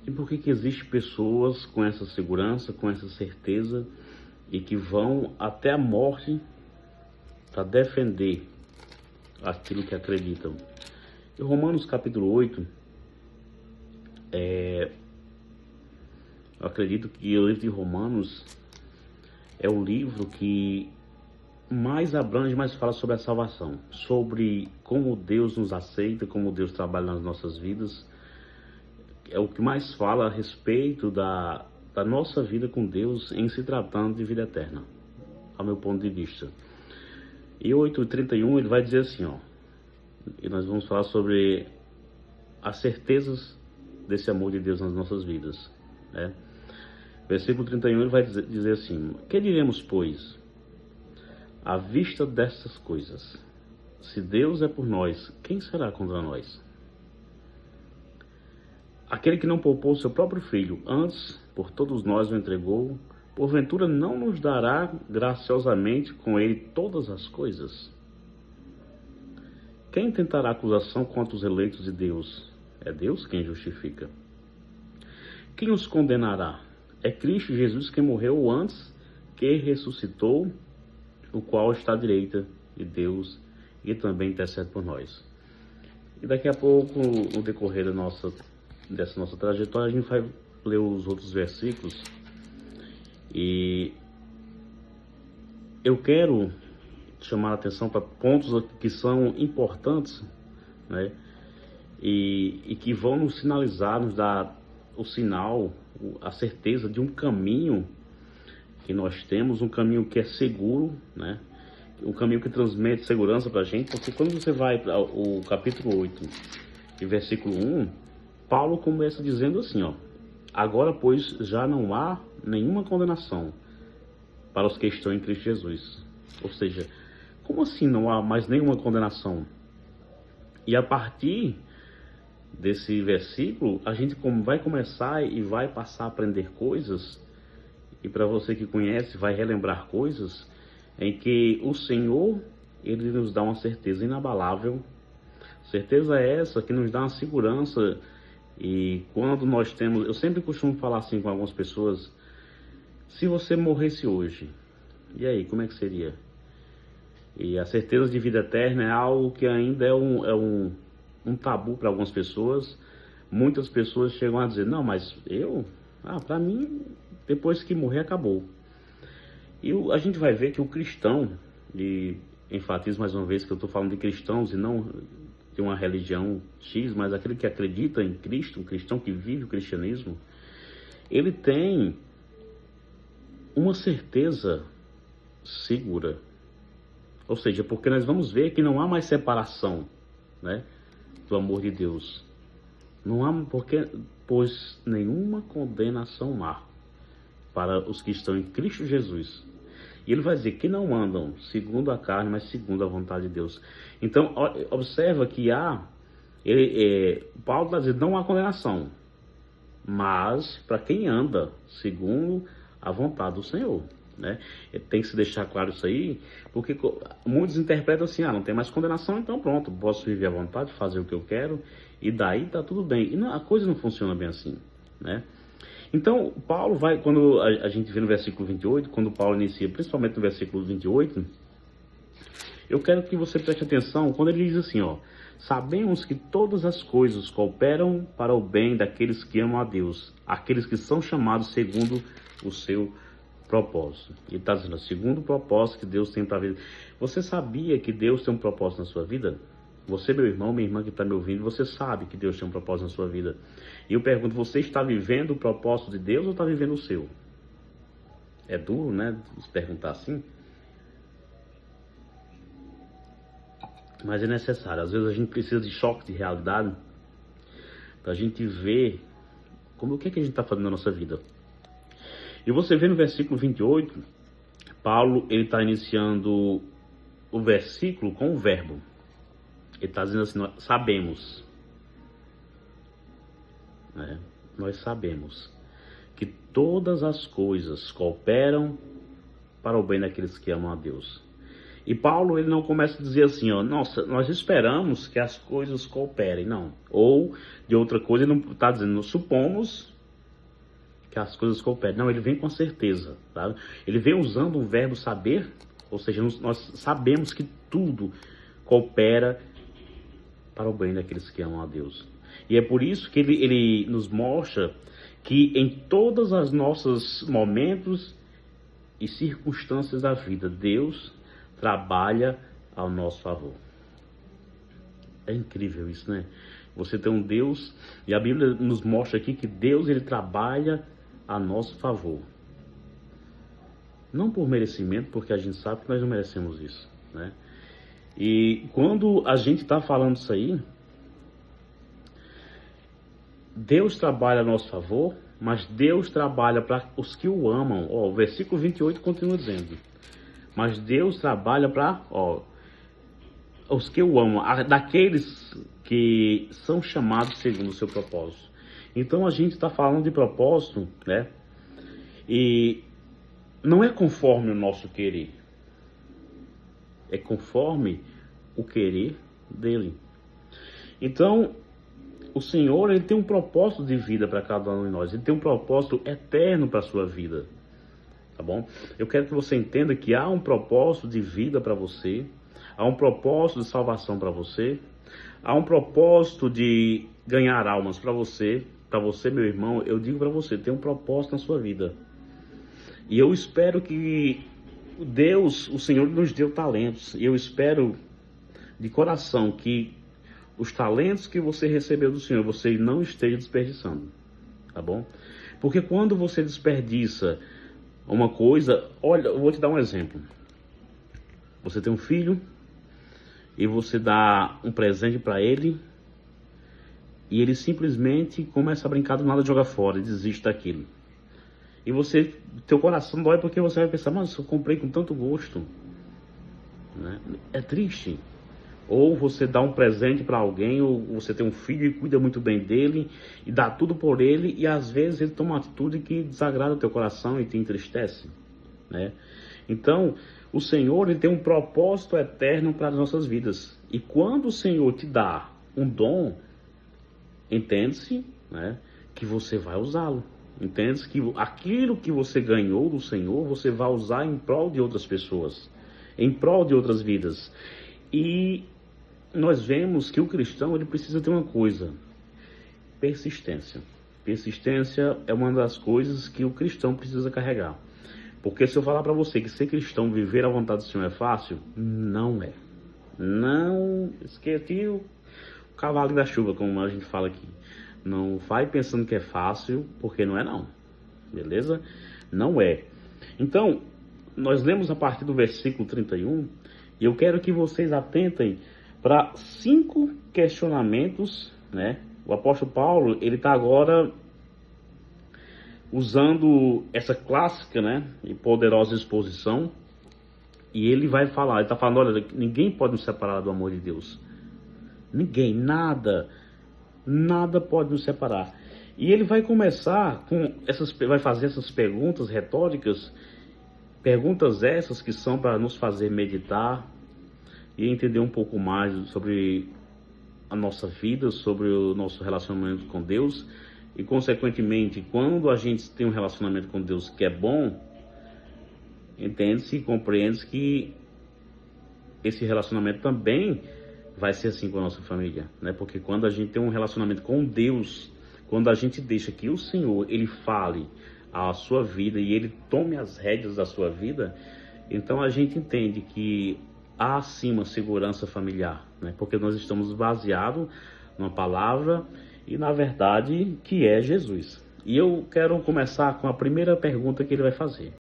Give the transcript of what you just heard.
E por que que existem pessoas com essa segurança, com essa certeza e que vão até a morte para defender aquilo que acreditam? Em Romanos capítulo 8, eu acredito que o livro de Romanos é o livro que mais abrange, mais fala sobre a salvação, sobre como Deus nos aceita, como Deus trabalha nas nossas vidas. É o que mais fala a respeito da nossa vida com Deus em se tratando de vida eterna, ao meu ponto de vista. E 8:31 ele vai dizer assim, ó, e nós vamos falar sobre as certezas desse amor de Deus nas nossas vidas, né? Versículo 31 ele vai dizer assim: que diremos, pois, à vista destas coisas? Se Deus é por nós, quem será contra nós? Aquele que não poupou seu próprio filho, antes por todos nós o entregou, porventura não nos dará graciosamente com ele todas as coisas? Quem tentará acusação contra os eleitos de Deus? É Deus quem justifica. Quem os condenará? É Cristo Jesus quem morreu antes, que ressuscitou, o qual está à direita de Deus e também intercede por nós. E daqui a pouco, no decorrer dessa nossa trajetória, a gente vai ler os outros versículos. E eu quero chamar a atenção para pontos que são importantes, né? E que vão nos sinalizar, nos dar o sinal, a certeza de um caminho que nós temos, um caminho que é seguro, né? Um caminho que transmite segurança para a gente, porque quando você vai para o capítulo 8 e versículo 1, Paulo começa dizendo assim, ó: agora, pois, já não há nenhuma condenação para os que estão em Cristo Jesus. Ou seja, como assim não há mais nenhuma condenação? E a partir desse versículo, a gente vai começar e vai passar a aprender coisas, e para você que conhece, vai relembrar coisas em que o Senhor, ele nos dá uma certeza inabalável. Certeza essa que nos dá uma segurança. E quando nós temos, eu sempre costumo falar assim com algumas pessoas: se você morresse hoje, e aí, como é que seria? E a certeza de vida eterna é algo que ainda é um tabu para algumas pessoas. Muitas pessoas chegam a dizer: não, mas para mim, depois que morrer, acabou. E a gente vai ver que o cristão, e enfatizo mais uma vez que eu estou falando de cristãos e não de uma religião X, mas aquele que acredita em Cristo, um cristão que vive o cristianismo, ele tem uma certeza segura. Ou seja, porque nós vamos ver que não há mais separação, né, do amor de Deus. Não há, pois nenhuma condenação há para os que estão em Cristo Jesus. E ele vai dizer que não andam segundo a carne, mas segundo a vontade de Deus. Então, observa que Paulo está dizendo, não há condenação, mas para quem anda segundo a vontade do Senhor, né? Tem que se deixar claro isso aí, porque muitos interpretam assim: não tem mais condenação, então pronto, posso viver à vontade, fazer o que eu quero, e daí tá tudo bem. E não, a coisa não funciona bem assim, né? Então, Paulo vai, quando a gente vê no versículo 28, quando Paulo inicia, principalmente no versículo 28, eu quero que você preste atenção quando ele diz assim, ó: sabemos que todas as coisas cooperam para o bem daqueles que amam a Deus, aqueles que são chamados segundo o seu propósito. Ele está dizendo, segundo o propósito que Deus tem para a vida. Você sabia que Deus tem um propósito na sua vida? Você, meu irmão, minha irmã que está me ouvindo, você sabe que Deus tem um propósito na sua vida. E eu pergunto, você está vivendo o propósito de Deus ou está vivendo o seu? É duro, né, se perguntar assim? Mas é necessário. Às vezes a gente precisa de choque de realidade para a gente ver o que é que a gente está fazendo na nossa vida. E você vê no versículo 28, Paulo ele está iniciando o versículo com o verbo. Ele está dizendo assim, nós sabemos, né? Nós sabemos que todas as coisas cooperam para o bem daqueles que amam a Deus. E Paulo, ele não começa a dizer assim, ó, nossa, nós esperamos que as coisas cooperem, não. Ou, de outra coisa, ele não está dizendo, nós supomos que as coisas cooperem. Não, ele vem com certeza, tá? Ele vem usando o verbo saber, ou seja, nós sabemos que tudo coopera para o bem daqueles que amam a Deus. E é por isso que ele nos mostra que em todos os nossos momentos e circunstâncias da vida, Deus trabalha ao nosso favor. É incrível isso, né? Você tem um Deus, e a Bíblia nos mostra aqui que Deus, ele trabalha a nosso favor. Não por merecimento, porque a gente sabe que nós não merecemos isso, né? E quando a gente está falando isso aí, Deus trabalha a nosso favor, mas Deus trabalha para os que o amam. Ó, o versículo 28 continua dizendo, mas Deus trabalha para os que o amam, daqueles que são chamados segundo o seu propósito. Então a gente está falando de propósito, né? E não é conforme o nosso querer, é conforme o querer dele. Então, o Senhor, ele tem um propósito de vida para cada um de nós. Ele tem um propósito eterno para a sua vida. Tá bom? Eu quero que você entenda que há um propósito de vida para você. Há um propósito de salvação para você. Há um propósito de ganhar almas para você. Para você, meu irmão, eu digo para você, tem um propósito na sua vida. E eu espero que Deus, o Senhor, nos deu talentos. E eu espero de coração que os talentos que você recebeu do Senhor, você não esteja desperdiçando, tá bom? Porque quando você desperdiça uma coisa, olha, eu vou te dar um exemplo. Você tem um filho e você dá um presente para ele e ele simplesmente começa a brincar do nada, joga fora e desiste daquilo. E você, teu coração dói porque você vai pensar, mas eu comprei com tanto gosto, né? É triste. Ou você dá um presente para alguém, ou você tem um filho e cuida muito bem dele, e dá tudo por ele, e às vezes ele toma uma atitude que desagrada o teu coração e te entristece, né? Então, o Senhor, ele tem um propósito eterno para as nossas vidas. E quando o Senhor te dá um dom, entende-se, né, que você vai usá-lo. Entende-se que aquilo que você ganhou do Senhor, você vai usar em prol de outras pessoas, em prol de outras vidas. E nós vemos que o cristão, ele precisa ter uma coisa: persistência. Persistência é uma das coisas que o cristão precisa carregar. Porque se eu falar para você que ser cristão, viver a vontade do Senhor é fácil, não é. Não, esqueci o cavalo da chuva, como a gente fala aqui. Não vai pensando que é fácil, porque não é não. Beleza? Não é. Então, nós lemos a partir do versículo 31, e eu quero que vocês atentem para 5 questionamentos, né? O apóstolo Paulo, ele está agora usando essa clássica, né, e poderosa exposição, e ele vai falar, ele está falando, olha, ninguém pode nos separar do amor de Deus. Ninguém, nada pode nos separar. E ele vai começar com vai fazer essas perguntas retóricas, perguntas essas que são para nos fazer meditar e entender um pouco mais sobre a nossa vida, sobre o nosso relacionamento com Deus. E consequentemente, quando a gente tem um relacionamento com Deus que é bom, entende-se e compreende-se que esse relacionamento também vai ser assim com a nossa família, né? Porque quando a gente tem um relacionamento com Deus, quando a gente deixa que o Senhor, ele fale a sua vida e ele tome as rédeas da sua vida, então a gente entende que há sim uma segurança familiar, né? Porque nós estamos baseados numa palavra e na verdade que é Jesus. E eu quero começar com a primeira pergunta que ele vai fazer.